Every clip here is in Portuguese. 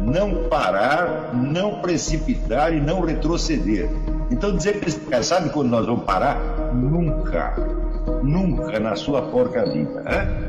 não parar, não precipitar e não retroceder. Então dizer para esse cara, sabe quando nós vamos parar? Nunca. Nunca na sua porca vida. Né?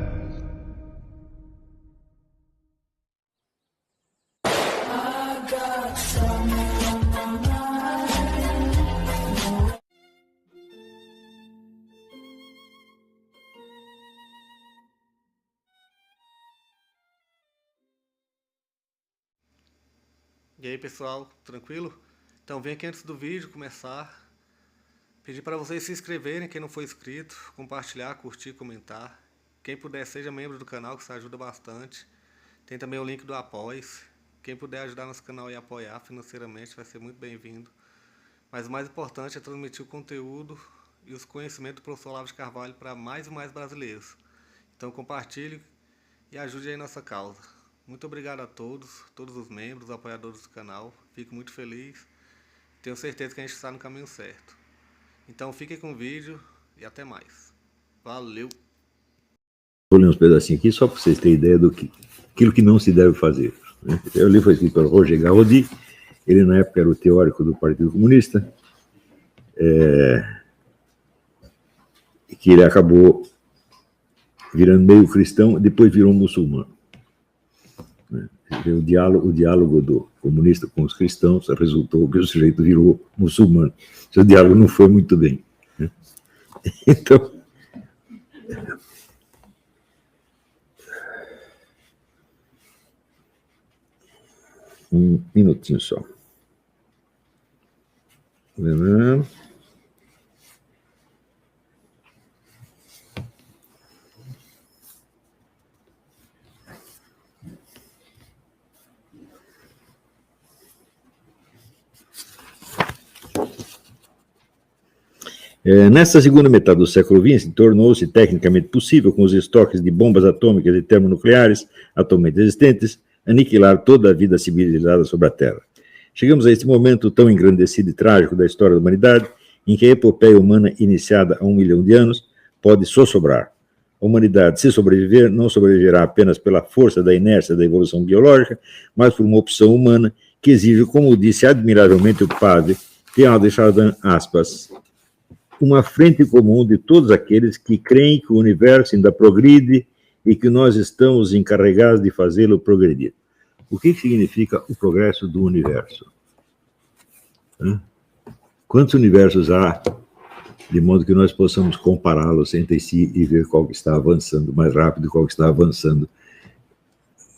E aí pessoal, tranquilo? Então vem aqui antes do vídeo começar, pedir para vocês se inscreverem, quem não for inscrito, compartilhar, curtir, comentar. Quem puder seja membro do canal, que isso ajuda bastante. Tem também o link do Apoia-se. Quem puder ajudar nosso canal e apoiar financeiramente vai ser muito bem-vindo. Mas o mais importante é transmitir o conteúdo e os conhecimentos do professor Olavo de Carvalho para mais e mais brasileiros. Então compartilhe e ajude aí nossa causa. Muito obrigado a todos os membros, apoiadores do canal. Fico muito feliz. Tenho certeza que a gente está no caminho certo. Então fiquem com o vídeo e até mais. Valeu! Vou ler uns pedacinhos aqui só para vocês terem ideia do que aquilo que não se deve fazer. Né? O livro foi escrito pelo Roger Garaudy. Ele na época era o teórico do Partido Comunista. Que ele acabou virando meio cristão, depois virou muçulmano. O diálogo do comunista com os cristãos resultou que o sujeito virou muçulmano. Seu diálogo não foi muito bem. Né? Então, um minutinho só. Nesta segunda metade do século XX, tornou-se tecnicamente possível, com os estoques de bombas atômicas e termonucleares atualmente existentes, aniquilar toda a vida civilizada sobre a Terra. Chegamos a este momento tão engrandecido e trágico da história da humanidade, em que a epopeia humana, iniciada há 1 milhão de anos, pode sossobrar. A humanidade, se sobreviver, não sobreviverá apenas pela força da inércia da evolução biológica, mas por uma opção humana que exige, como disse admiravelmente o padre Teilhard de Chardin, aspas, uma frente comum de todos aqueles que creem que o universo ainda progride e que nós estamos encarregados de fazê-lo progredir. O que significa o progresso do universo? Quantos universos há, de modo que nós possamos compará-los entre si e ver qual que está avançando mais rápido e qual que está avançando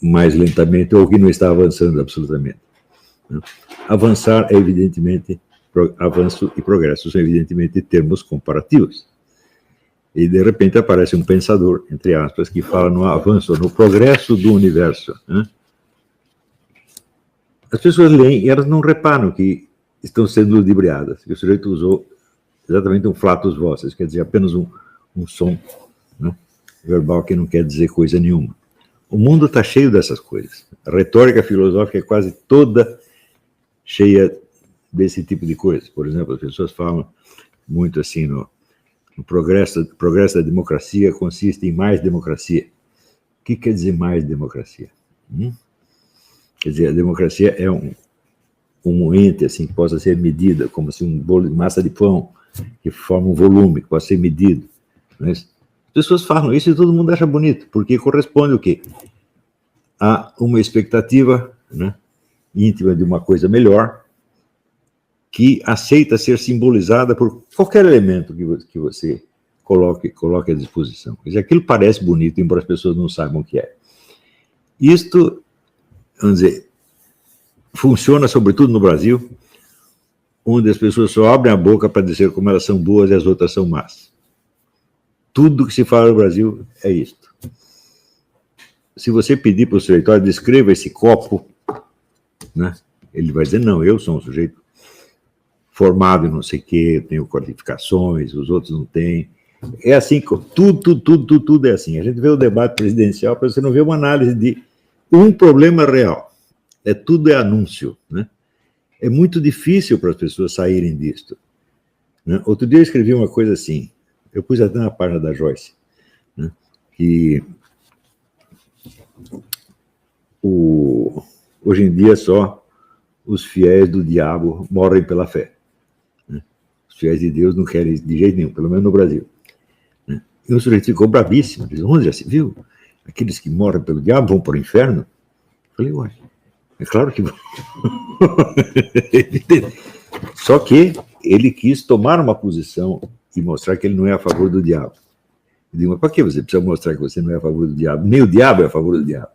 mais lentamente ou que não está avançando absolutamente? Avançar é, evidentemente, avanço e progresso são, evidentemente, termos comparativos. E, de repente, aparece um pensador, entre aspas, que fala no avanço, no progresso do universo. Né? As pessoas leem e elas não reparam que estão sendo ludibriadas, que o sujeito usou exatamente um flatus vocis, quer dizer, apenas um som, né, verbal que não quer dizer coisa nenhuma. O mundo está cheio dessas coisas. A retórica filosófica é quase toda cheia desse tipo de coisas. Por exemplo, as pessoas falam muito assim no progresso da democracia consiste em mais democracia. O que quer dizer mais democracia? Quer dizer, a democracia é um ente assim, que possa ser medida, como assim, um bolo de massa de pão, que forma um volume, que pode ser medido. Né? As pessoas falam isso e todo mundo acha bonito, porque corresponde o quê? A uma expectativa, né, íntima de uma coisa melhor, que aceita ser simbolizada por qualquer elemento que você coloque à disposição. Quer dizer, aquilo parece bonito, embora as pessoas não saibam o que é. Isto, vamos dizer, funciona sobretudo no Brasil, onde as pessoas só abrem a boca para dizer como elas são boas e as outras são más. Tudo que se fala no Brasil é isto. Se você pedir para o sujeito, descreva esse copo, né, ele vai dizer, não, eu sou um sujeito formado em não sei o quê, tenho qualificações, os outros não têm. É assim, tudo é assim. A gente vê o debate presidencial, para você não ver uma análise de um problema real. Tudo é anúncio, né? É muito difícil para as pessoas saírem disto. Né? Outro dia eu escrevi uma coisa assim, eu pus até na página da Joyce, né? Que o hoje em dia só os fiéis do diabo morrem pela fé. Né? Os fiéis de Deus não querem de jeito nenhum, pelo menos no Brasil. Né? E o sujeito ficou bravíssimo, disse, onde já se viu? Aqueles que morrem pelo diabo vão para o inferno? Eu falei, ué, é claro que vão. Só que ele quis tomar uma posição e mostrar que ele não é a favor do diabo. Eu digo, mas para que você precisa mostrar que você não é a favor do diabo? Nem o diabo é a favor do diabo.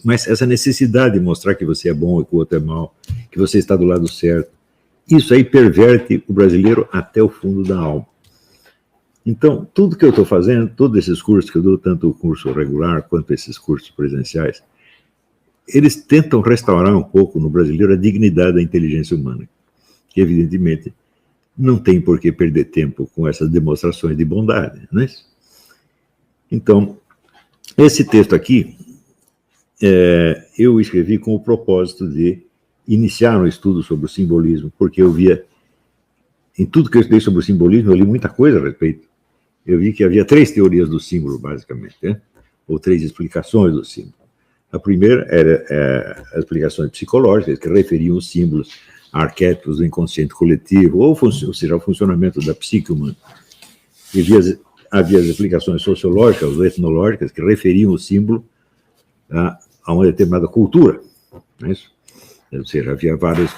Mas essa necessidade de mostrar que você é bom e que o outro é mau, que você está do lado certo, isso aí perverte o brasileiro até o fundo da alma. Então, tudo que eu estou fazendo, todos esses cursos que eu dou, tanto o curso regular quanto esses cursos presenciais, eles tentam restaurar um pouco no brasileiro a dignidade da inteligência humana, que evidentemente não tem por que perder tempo com essas demonstrações de bondade, não é isso? Então, esse texto aqui, eu escrevi com o propósito de iniciar um estudo sobre o simbolismo, porque eu via, em tudo que eu estudei sobre o simbolismo, eu li muita coisa a respeito. Eu vi que havia 3 teorias do símbolo, basicamente, né? Ou 3 explicações do símbolo. A primeira era as explicações psicológicas, que referiam os símbolos a arquétipos do inconsciente coletivo, ou seja, ao funcionamento da psique humana. E havia as explicações sociológicas ou etnológicas, que referiam o símbolo a uma determinada cultura. Não é isso? Ou seja, havia várias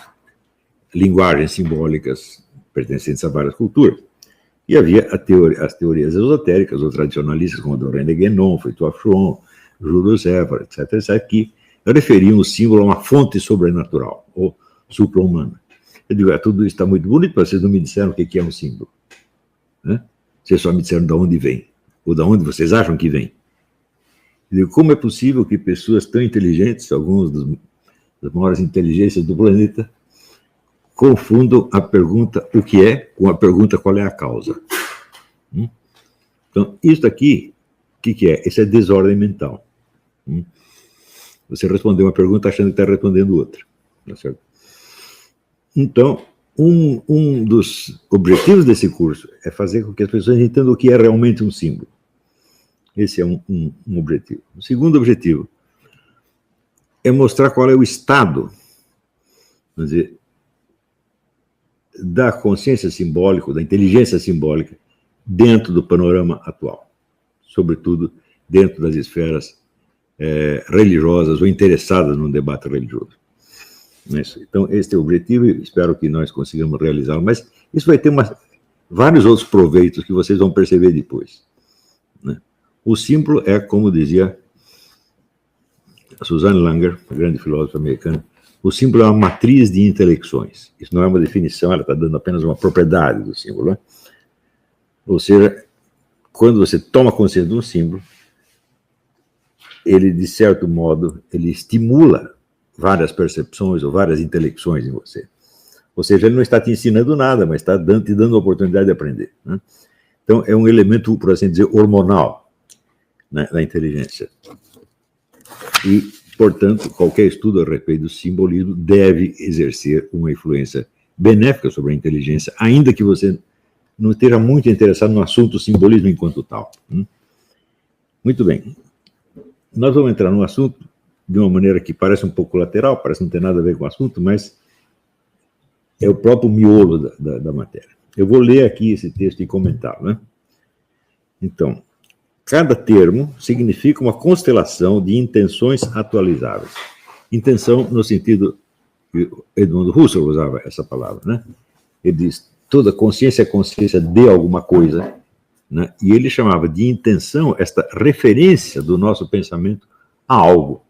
linguagens simbólicas pertencentes a várias culturas. E havia as teorias esotéricas ou tradicionalistas, como a do René Guénon, Fritjof Schuon, Julius Ever, etc., que referiam o símbolo a uma fonte sobrenatural, ou supra-humana. Eu digo, tudo isso está muito bonito, mas vocês não me disseram o que é um símbolo. Né? Vocês só me disseram de onde vem, ou de onde vocês acham que vem. Eu digo, como é possível que pessoas tão inteligentes, alguns das maiores inteligências do planeta, confundam a pergunta o que é com a pergunta qual é a causa? Então, isso aqui, o que é? Isso é desordem mental. Você respondeu uma pergunta achando que está respondendo outra. Tá certo? Então, um dos objetivos desse curso é fazer com que as pessoas entendam o que é realmente um símbolo. Esse é um objetivo. O segundo objetivo é mostrar qual é o estado, vamos dizer, da consciência simbólica, da inteligência simbólica, dentro do panorama atual. Sobretudo dentro das esferas religiosas ou interessadas no debate religioso. Então, este é o objetivo e espero que nós consigamos realizá-lo. Mas isso vai ter vários outros proveitos que vocês vão perceber depois. Né? O símbolo é, como dizia a Suzanne Langer, a grande filósofa americana, o símbolo é uma matriz de intelecções. Isso não é uma definição, ela está dando apenas uma propriedade do símbolo. Né? Ou seja, quando você toma consciência de um símbolo, ele, de certo modo, ele estimula várias percepções ou várias intelecções em você. Ou seja, ele não está te ensinando nada, mas está te dando a oportunidade de aprender. Né? Então, é um elemento, por assim dizer, hormonal, né, da inteligência. E, portanto, qualquer estudo a respeito do simbolismo deve exercer uma influência benéfica sobre a inteligência, ainda que você não esteja muito interessado no assunto simbolismo enquanto tal. Muito bem. Nós vamos entrar no assunto de uma maneira que parece um pouco lateral, parece não ter nada a ver com o assunto, mas é o próprio miolo da matéria. Eu vou ler aqui esse texto e comentá-lo. Né? Então, cada termo significa uma constelação de intenções atualizáveis. Intenção no sentido que Edmund Husserl usava essa palavra. Né? Ele diz, toda consciência é consciência de alguma coisa, né? E ele chamava de intenção esta referência do nosso pensamento a algo.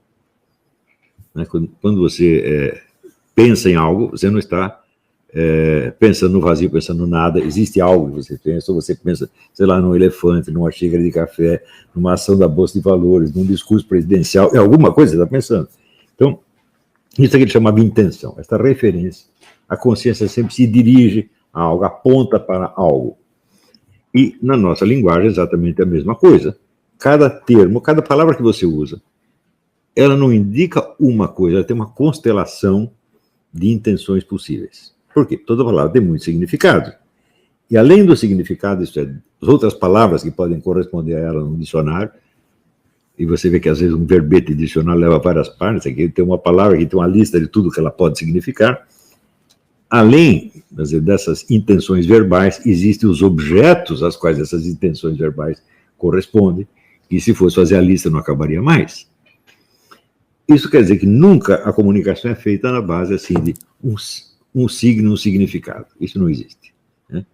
Né? Quando você pensa em algo, você não está pensando no vazio, pensando no nada, existe algo que você pensa, ou você pensa, sei lá, num elefante, numa xícara de café, numa ação da Bolsa de Valores, num discurso presidencial, é alguma coisa que você está pensando. Então, isso é que ele chamava de intenção, esta referência. A consciência sempre se dirige a algo, aponta para algo. E na nossa linguagem é exatamente a mesma coisa. Cada termo, cada palavra que você usa, ela não indica uma coisa, ela tem uma constelação de intenções possíveis. Por quê? Toda palavra tem muito significado. E além do significado, isso é, as outras palavras que podem corresponder a ela no dicionário, e você vê que às vezes um verbete adicional leva várias partes, aqui tem uma palavra, aqui tem uma lista de tudo que ela pode significar. Além, quer dizer, dessas intenções verbais, existem os objetos às quais essas intenções verbais correspondem, e se fosse fazer a lista não acabaria mais. Isso quer dizer que nunca a comunicação é feita na base assim de um signo, um significado. Isso não existe, né?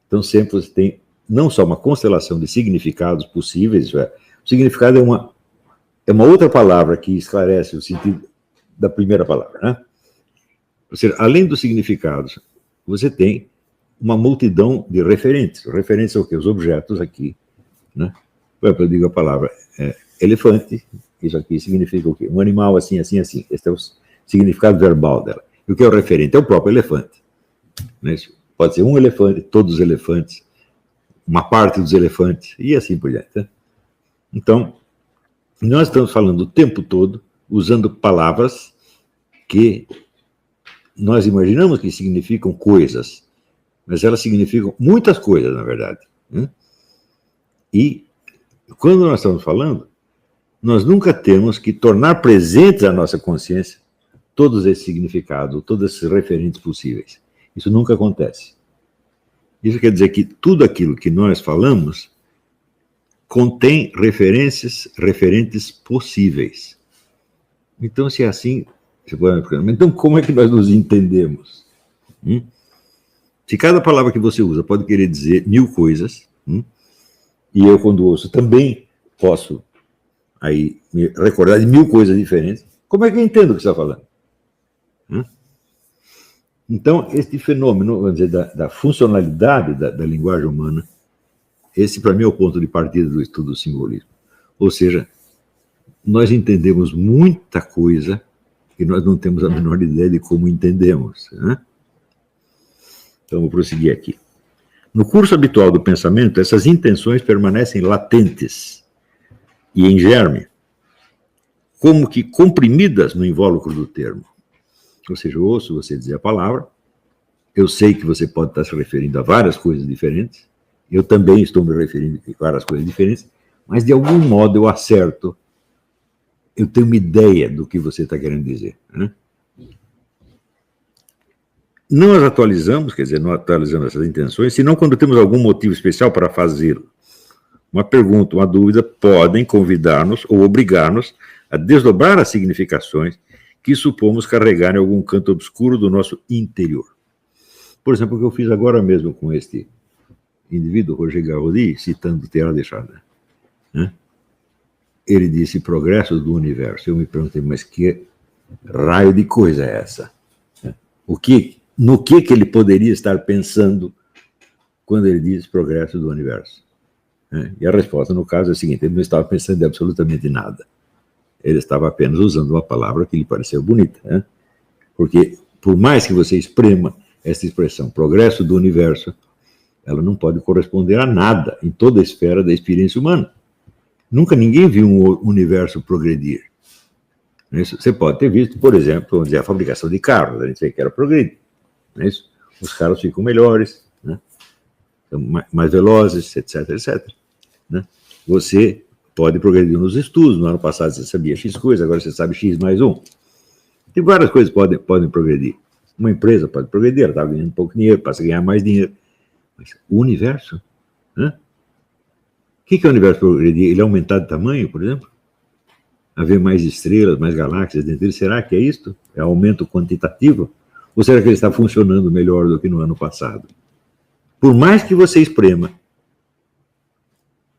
Então sempre você tem não só uma constelação de significados possíveis, isso é, o significado é uma outra palavra que esclarece o sentido da primeira palavra, né? Ou seja, além dos significados, você tem uma multidão de referentes. Referentes são o quê? Os objetos aqui, né? Por exemplo, eu digo a palavra elefante, isso aqui significa o quê? Um animal assim, assim, assim. Esse é o significado verbal dela. E o que é o referente? É o próprio elefante, né? Pode ser um elefante, todos os elefantes, uma parte dos elefantes, e assim por diante, né? Então, nós estamos falando o tempo todo, usando palavras que nós imaginamos que significam coisas, mas elas significam muitas coisas, na verdade, né? E, quando nós estamos falando, nós nunca temos que tornar presentes à nossa consciência todos esses significados, todos esses referentes possíveis. Isso nunca acontece. Isso quer dizer que tudo aquilo que nós falamos contém referentes possíveis. Então, se é assim, você pode me perguntar, então como é que nós nos entendemos? Se cada palavra que você usa pode querer dizer 1000 coisas, e eu, quando ouço, também posso aí me recordar de 1000 coisas diferentes, como é que eu entendo o que você está falando? Então, este fenômeno, vamos dizer, da funcionalidade da linguagem humana, esse, para mim, é o ponto de partida do estudo do simbolismo. Ou seja, nós entendemos muita coisa que nós não temos a menor ideia de como entendemos, né? Então, vou prosseguir aqui. No curso habitual do pensamento, essas intenções permanecem latentes e em germe, como que comprimidas no invólucro do termo. Ou seja, eu ouço você dizer a palavra, eu sei que você pode estar se referindo a várias coisas diferentes, eu também estou me referindo a várias coisas diferentes, mas de algum modo eu acerto, eu tenho uma ideia do que você está querendo dizer, né? Não as atualizamos, quer dizer, não atualizamos essas intenções, senão quando temos algum motivo especial para fazê-lo. Uma pergunta, uma dúvida podem convidar-nos ou obrigar-nos a desdobrar as significações que supomos carregar em algum canto obscuro do nosso interior. Por exemplo, o que eu fiz agora mesmo com este indivíduo, Roger Garaudy, citando Teilhard de Chardin, né? Ele disse progresso do universo. Eu me perguntei, mas que raio de coisa é essa? No que ele poderia estar pensando quando ele diz progresso do universo? E a resposta, no caso, é a seguinte: ele não estava pensando em absolutamente nada. Ele estava apenas usando uma palavra que lhe pareceu bonita, né? Porque, por mais que você esprema essa expressão, progresso do universo, ela não pode corresponder a nada em toda a esfera da experiência humana. Nunca ninguém viu um universo progredir. Isso você pode ter visto, por exemplo, vamos dizer, a fabricação de carros, a gente vê que era progredir. Isso? Os carros ficam melhores, né? Mais velozes, etc, etc, né? Você pode progredir nos estudos. No ano passado você sabia X coisa, agora você sabe X mais 1. Tem várias coisas que podem progredir. Uma empresa pode progredir, ela está ganhando pouco dinheiro, passa a ganhar mais dinheiro. Mas o universo, né? O que é o universo progredir? Ele é aumentar de tamanho, por exemplo? Haver mais estrelas, mais galáxias dentro dele? Será que é isto? É aumento quantitativo? Ou será que ele está funcionando melhor do que no ano passado? Por mais que você esprema,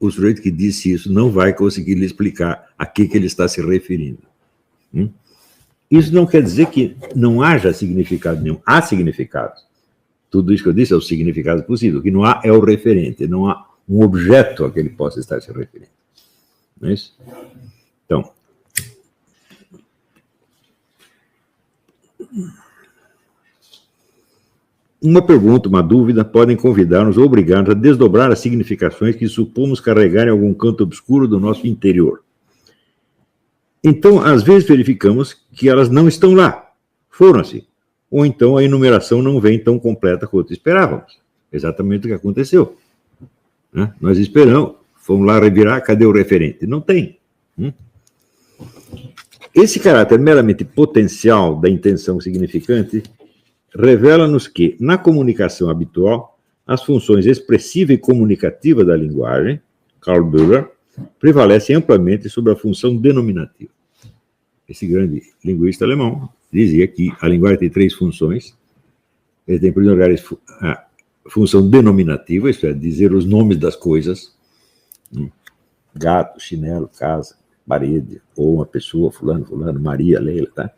o sujeito que disse isso não vai conseguir lhe explicar a que ele está se referindo. Isso não quer dizer que não haja significado nenhum. Há significados. Tudo isso que eu disse é o significado possível. O que não há é o referente. Não há um objeto a que ele possa estar se referindo. Não é isso? Então, uma pergunta, uma dúvida, podem convidar-nos ou obrigar-nos a desdobrar as significações que supomos carregar em algum canto obscuro do nosso interior. Então, às vezes verificamos que elas não estão lá, foram-se. Ou então a enumeração não vem tão completa quanto esperávamos. Exatamente o que aconteceu, né? Nós esperamos, fomos lá revirar, cadê o referente? Não tem. Esse caráter meramente potencial da intenção significante revela-nos que, na comunicação habitual, as funções expressiva e comunicativa da linguagem, Karl Bühler, prevalecem amplamente sobre a função denominativa. Esse grande linguista alemão dizia que a linguagem tem 3 funções. Ele tem, em primeiro lugar, a função denominativa, isto é, dizer os nomes das coisas, gato, chinelo, casa, parede, ou uma pessoa, fulano, Maria, Leila, tá?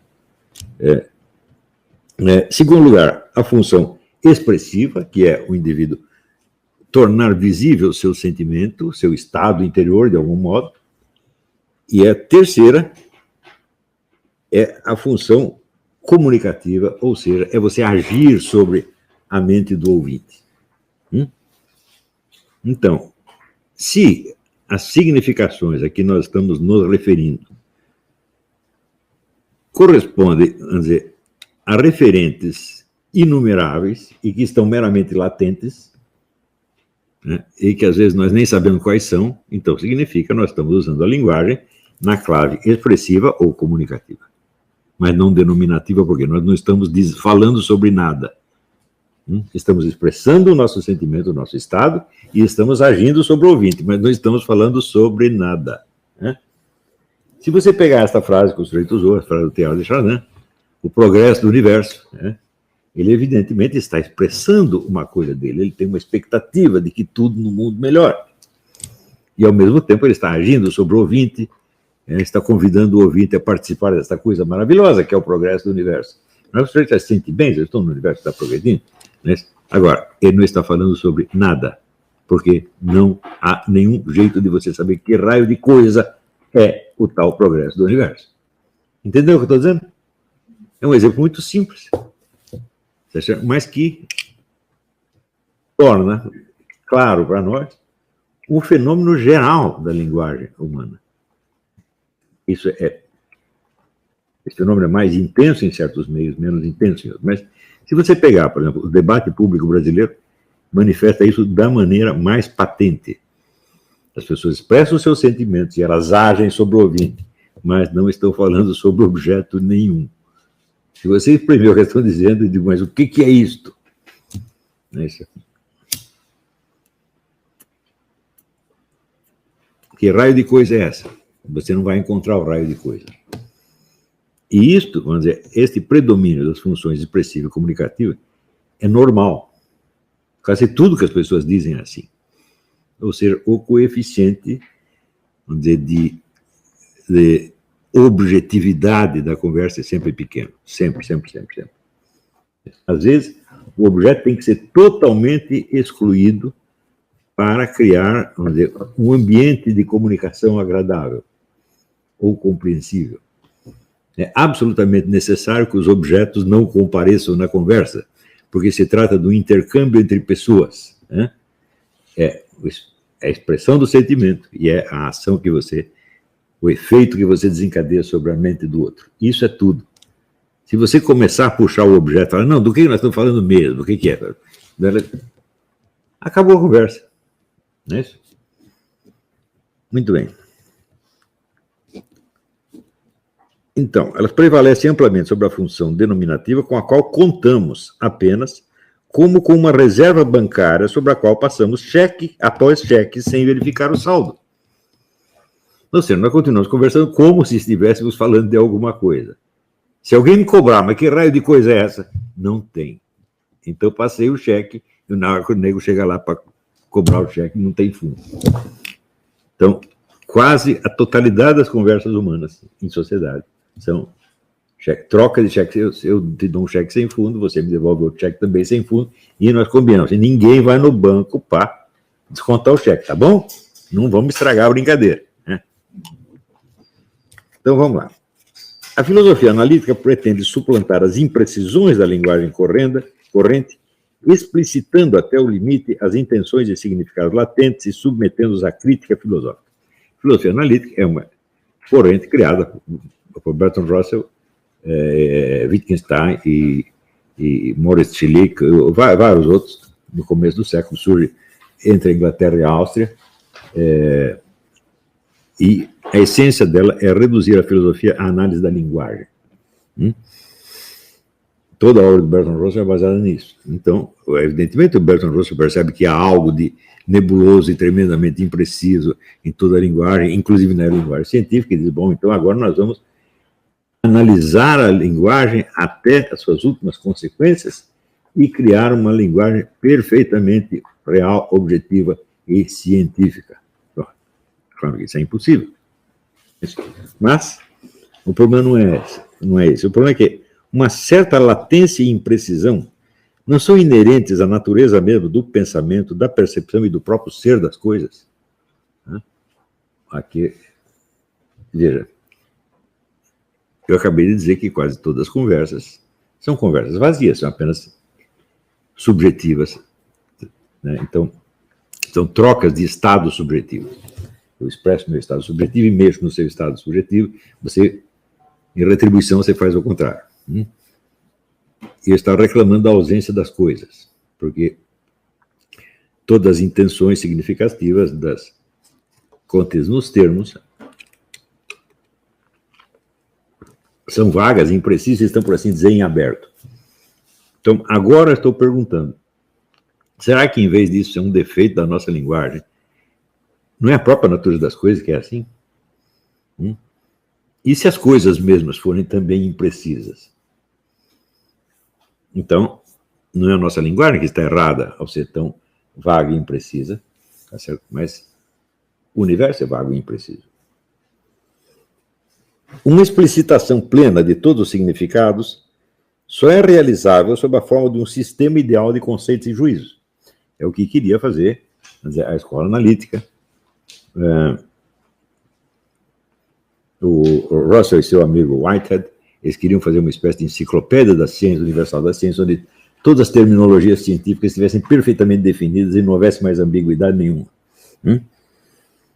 Segundo lugar, a função expressiva, que é o indivíduo tornar visível seu sentimento, seu estado interior, de algum modo. E a terceira é a função comunicativa, ou seja, é você agir sobre a mente do ouvinte. Então, se as significações a que nós estamos nos referindo correspondem, vamos dizer, a referentes inumeráveis e que estão meramente latentes, né, e que às vezes nós nem sabemos quais são, então significa que nós estamos usando a linguagem na clave expressiva ou comunicativa, mas não denominativa, porque nós não estamos falando sobre nada. Estamos expressando o nosso sentimento, o nosso estado, e estamos agindo sobre o ouvinte, mas não estamos falando sobre nada. Né? Se você pegar esta frase que o sujeito usou, a frase do Teilhard de Chardin, o progresso do universo, né? Ele evidentemente está expressando uma coisa dele, ele tem uma expectativa de que tudo no mundo melhore. E ao mesmo tempo ele está agindo sobre o ouvinte, está convidando o ouvinte a participar dessa coisa maravilhosa que é o progresso do universo. Mas o sujeito se sente bem, eu estou no universo, está progredindo. Né? Agora, ele não está falando sobre nada, porque não há nenhum jeito de você saber que raio de coisa é o tal progresso do universo. Entendeu o que eu estou dizendo? É um exemplo muito simples, mas que torna claro para nós um fenômeno geral da linguagem humana. Esse fenômeno é mais intenso em certos meios, menos intenso em outros. Mas se você pegar, por exemplo, o debate público brasileiro, manifesta isso da maneira mais patente. As pessoas expressam os seus sentimentos e elas agem sobre o ouvinte, mas não estão falando sobre objeto nenhum. Se você exprimir o que estão dizendo, eu digo, mas o que é isto? Que raio de coisa é essa? Você não vai encontrar o raio de coisa. E isto, vamos dizer, este predomínio das funções expressiva e comunicativa é normal. Quase tudo que as pessoas dizem é assim. Ou seja, o coeficiente, vamos dizer, de objetividade da conversa é sempre pequeno. Sempre. Às vezes, o objeto tem que ser totalmente excluído para criar, vamos dizer, um ambiente de comunicação agradável ou compreensível. É absolutamente necessário que os objetos não compareçam na conversa, porque se trata do intercâmbio entre pessoas. Né? É a expressão do sentimento e é a ação que você, o efeito que você desencadeia sobre a mente do outro. Isso é tudo. Se você começar a puxar o objeto, falar, não, do que nós estamos falando mesmo? O que é? Acabou a conversa. Não é isso? Muito bem. Então, elas prevalecem amplamente sobre a função denominativa com a qual contamos apenas como com uma reserva bancária sobre a qual passamos cheque após cheque sem verificar o saldo. Ou seja, nós continuamos conversando como se estivéssemos falando de alguma coisa. Se alguém me cobrar, mas que raio de coisa é essa? Não tem. Então, passei o cheque e na hora que o nego chega lá para cobrar o cheque, não tem fundo. Então, quase a totalidade das conversas humanas em sociedade são troca de cheque. Eu te dou um cheque sem fundo, você me devolve outro cheque também sem fundo, e nós combinamos. E ninguém vai no banco para descontar o cheque, tá bom? Não vamos estragar a brincadeira. Né? Então, vamos lá. A filosofia analítica pretende suplantar as imprecisões da linguagem corrente, explicitando até o limite as intenções e significados latentes e submetendo-os à crítica filosófica. A filosofia analítica é uma corrente criada por Bertrand Russell, Wittgenstein e Maurice Schlick, vários outros, no começo do século, surge entre a Inglaterra e a Áustria, e a essência dela é reduzir a filosofia à análise da linguagem. Toda a obra do Bertrand Russell é baseada nisso. Então, evidentemente, o Bertrand Russell percebe que há algo de nebuloso e tremendamente impreciso em toda a linguagem, inclusive na linguagem científica, e diz, bom, então agora nós vamos analisar a linguagem até as suas últimas consequências e criar uma linguagem perfeitamente real, objetiva e científica. Claro que isso é impossível. Mas o problema não é esse. O problema é que uma certa latência e imprecisão não são inerentes à natureza mesmo do pensamento, da percepção e do próprio ser das coisas. Aqui, veja, eu acabei de dizer que quase todas as conversas são conversas vazias, são apenas subjetivas. Né? Então, são trocas de estados subjetivos. Eu expresso meu estado subjetivo e mexo no seu estado subjetivo, você, em retribuição, você faz o contrário. E eu estava reclamando da ausência das coisas, porque todas as intenções significativas das contas nos termos são vagas, imprecisas e estão, por assim dizer, em aberto. Então, agora estou perguntando, será que, em vez disso, é um defeito da nossa linguagem? Não é a própria natureza das coisas que é assim? E se as coisas mesmas forem também imprecisas? Então, não é a nossa linguagem que está errada ao ser tão vaga e imprecisa, tá certo? Mas o universo é vago e impreciso. Uma explicitação plena de todos os significados só é realizável sob a forma de um sistema ideal de conceitos e juízos. É o que queria fazer a escola analítica. O Russell e seu amigo Whitehead, eles queriam fazer uma espécie de enciclopédia da ciência, universal da ciência, onde todas as terminologias científicas estivessem perfeitamente definidas e não houvesse mais ambiguidade nenhuma.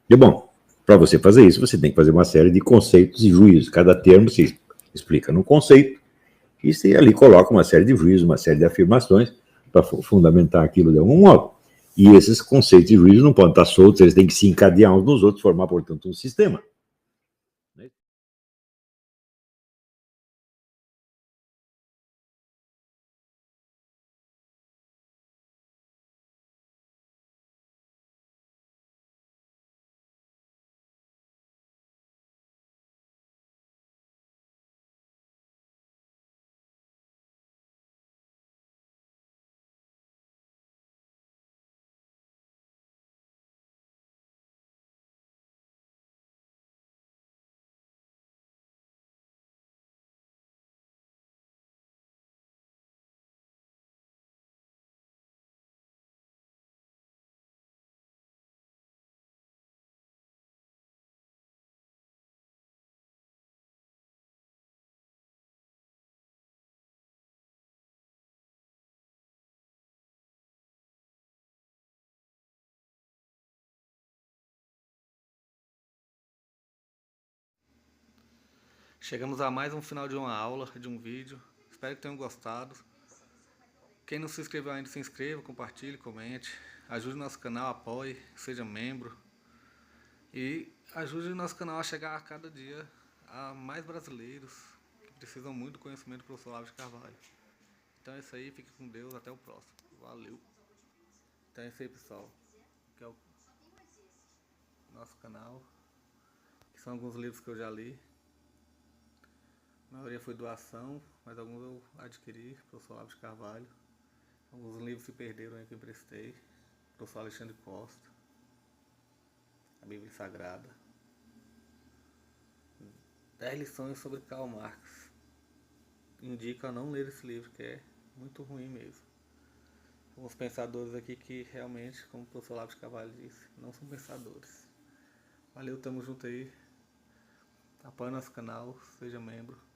E, bom, para você fazer isso, você tem que fazer uma série de conceitos e juízos. Cada termo se explica num conceito, e você ali coloca uma série de juízos, uma série de afirmações para fundamentar aquilo de algum modo. E esses conceitos e juízos não podem estar soltos, eles têm que se encadear uns nos outros, formar, portanto, um sistema. Chegamos a mais um final de uma aula, de um vídeo. Espero que tenham gostado. Quem não se inscreveu ainda, se inscreva, compartilhe, comente. Ajude o nosso canal, apoie, seja membro. E ajude o nosso canal a chegar a cada dia a mais brasileiros que precisam muito do conhecimento do professor Olavo de Carvalho. Então é isso aí, fique com Deus, até o próximo. Valeu. Então é isso aí, pessoal. Aqui é o nosso canal. Aqui são alguns livros que eu já li. A maioria foi doação, mas alguns eu adquiri, professor Olavo de Carvalho. Alguns livros se perderam aí que eu emprestei. Professor Alexandre Costa. A Bíblia Sagrada. 10 lições sobre Karl Marx. Indico a não ler esse livro, que é muito ruim mesmo. Alguns pensadores aqui que realmente, como o professor Olavo de Carvalho disse, não são pensadores. Valeu, tamo junto aí. Apoie nosso canal, seja membro.